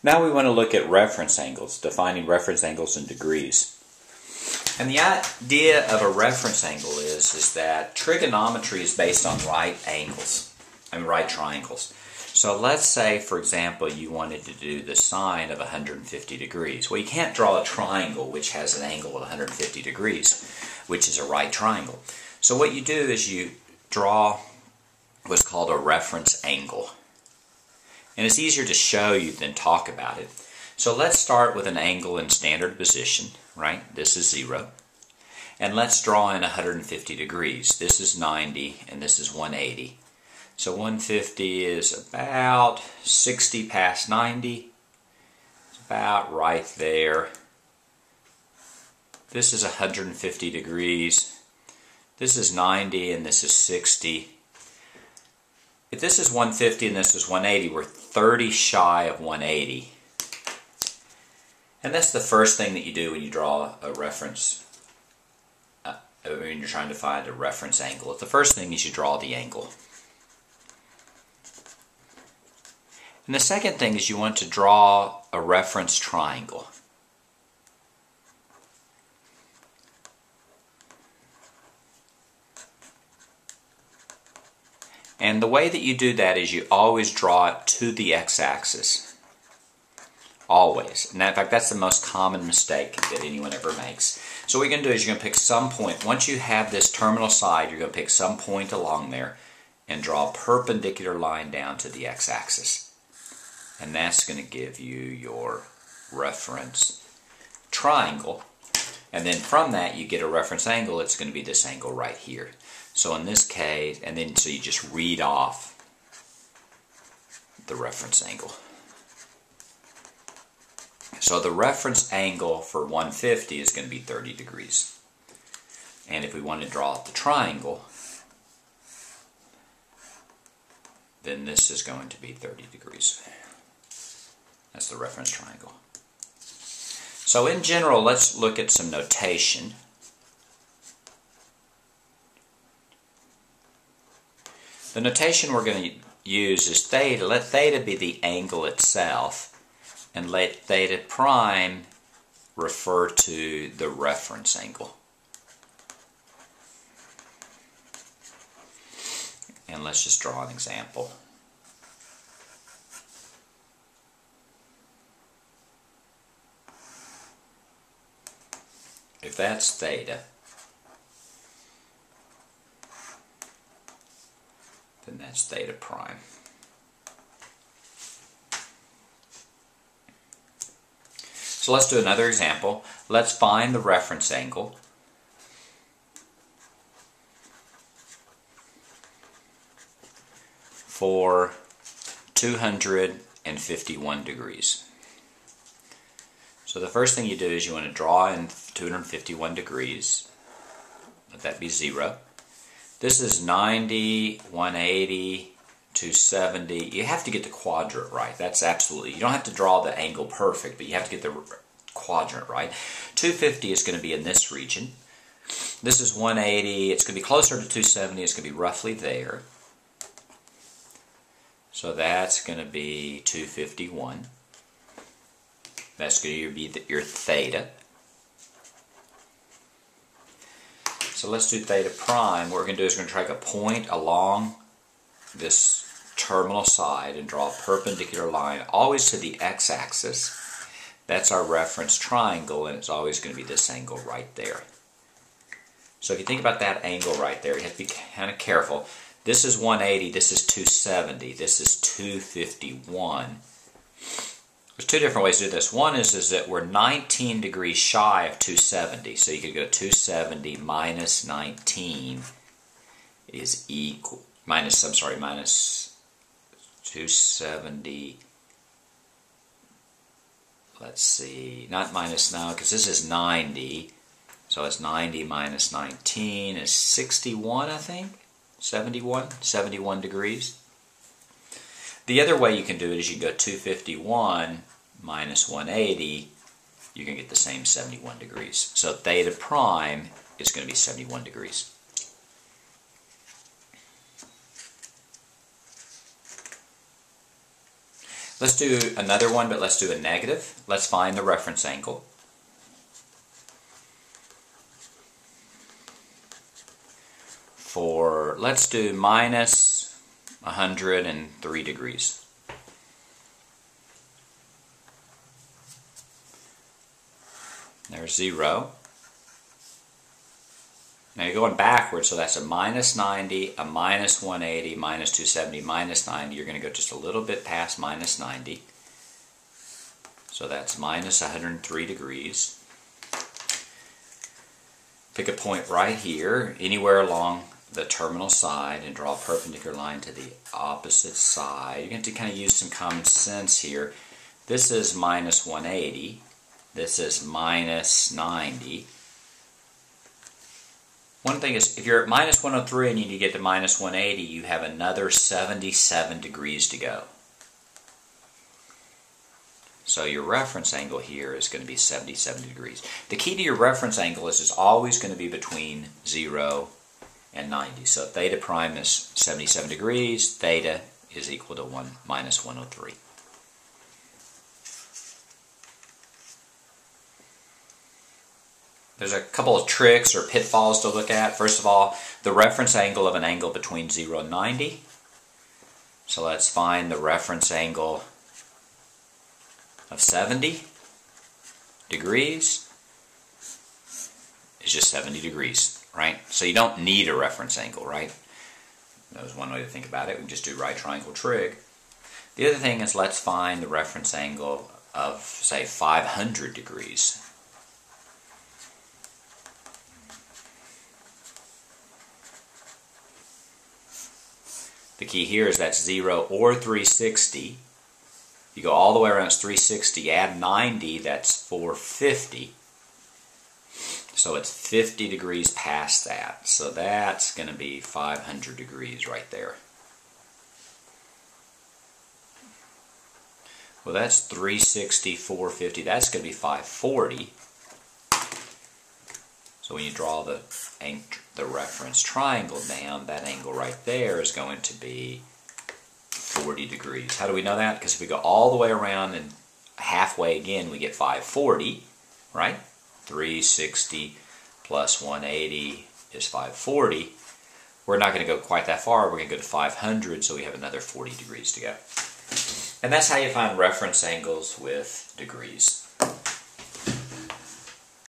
Now we want to look at reference angles, defining reference angles in degrees. And the idea of a reference angle is that trigonometry is based on right triangles. So let's say, for example, you wanted to do the sine of 150 degrees. Well, you can't draw a triangle which has an angle of 150 degrees, which is a right triangle. So what you do is you draw what's called a reference angle. And it's easier to show you than talk about it. So let's start with an angle in standard position, right? This is 0. And let's draw in 150 degrees. This is 90 and this is 180. So 150 is about 60 past 90. It's about right there. This is 150 degrees. This is 90 and this is 60. If this is 150 and this is 180, we're 30 shy of 180. And that's the first thing that you do when you draw a reference, when you're trying to find a reference angle. The first thing is you draw the angle. And the second thing is you want to draw a reference triangle. And the way that you do that is you always draw it to the x-axis. Always. And in fact, that's the most common mistake that anyone ever makes. So what you're going to do is you're going to pick some point. Once you have this terminal side, you're going to pick some point along there and draw a perpendicular line down to the x-axis. And that's going to give you your reference triangle. And then from that, you get a reference angle. It's going to be this angle right here. So in this case, and then so you just read off the reference angle. So the reference angle for 150 is going to be 30 degrees. And if we want to draw the triangle, then this is going to be 30 degrees. That's the reference triangle. So in general, let's look at some notation. The notation we're going to use is theta. Let theta be the angle itself, and let theta prime refer to the reference angle. And let's just draw an example. If that's theta, then that's theta prime. So let's do another example. Let's find the reference angle. For 251 degrees. So the first thing you do is you want to draw in 251 degrees. Let that be 0. This is 90, 180, 270. You have to get the quadrant right. That's absolutely. You don't have to draw the angle perfect, but you have to get the quadrant right. 250 is going to be in this region. This is 180. It's going to be closer to 270. It's going to be roughly there. So that's going to be 251. That's going to be your theta. So let's do theta prime. What we're going to do is we're going to take a point along this terminal side and draw a perpendicular line always to the x-axis. That's our reference triangle, and it's always going to be this angle right there. So if you think about that angle right there, you have to be kind of careful. This is 180, this is 270, this is 251. There's two different ways to do this. One is that we're 19 degrees shy of 270. So you could go 270 minus 19 is equal, minus 270, let's see, not minus now, because this is 90. So it's 90 minus 19 is 61, I think. 71 degrees. The other way you can do it is you can go 251 minus 180, you can get the same 71 degrees. So theta prime is going to be 71 degrees. Let's do another one, but let's do a negative. Let's find the reference angle. Let's do minus 103 degrees. There's 0. Now you're going backwards, so that's a minus 90, a minus 180, minus 270, minus 90. You're going to go just a little bit past minus 90. So that's minus 103 degrees. Pick a point right here, anywhere along the terminal side, and draw a perpendicular line to the opposite side. You're going to kind of use some common sense here. This is minus 180. This is minus 90. One thing is, if you're at minus 103 and you need to get to minus 180, you have another 77 degrees to go. So your reference angle here is going to be 77 degrees. The key to your reference angle is it's always going to be between 0 and 90. So theta prime is 77 degrees, theta is equal to minus 103. There's a couple of tricks or pitfalls to look at. First of all, the reference angle of an angle between 0 and 90. So let's find the reference angle of 70 degrees is just 70 degrees, right? So you don't need a reference angle, right? That was one way to think about it. We can just do right triangle trig. The other thing is, let's find the reference angle of, say, 500 degrees. The key here is that's 0 or 360. You go all the way around, it's 360. Add 90, that's 450. So it's 50 degrees past that. So that's going to be 500 degrees right there. Well, that's 360, 450. That's going to be 540. So when you draw the reference triangle down, that angle right there is going to be 40 degrees. How do we know that? Because if we go all the way around and halfway again, we get 540, right? 360 plus 180 is 540. We're not going to go quite that far. We're going to go to 500, so we have another 40 degrees to go. And that's how you find reference angles with degrees.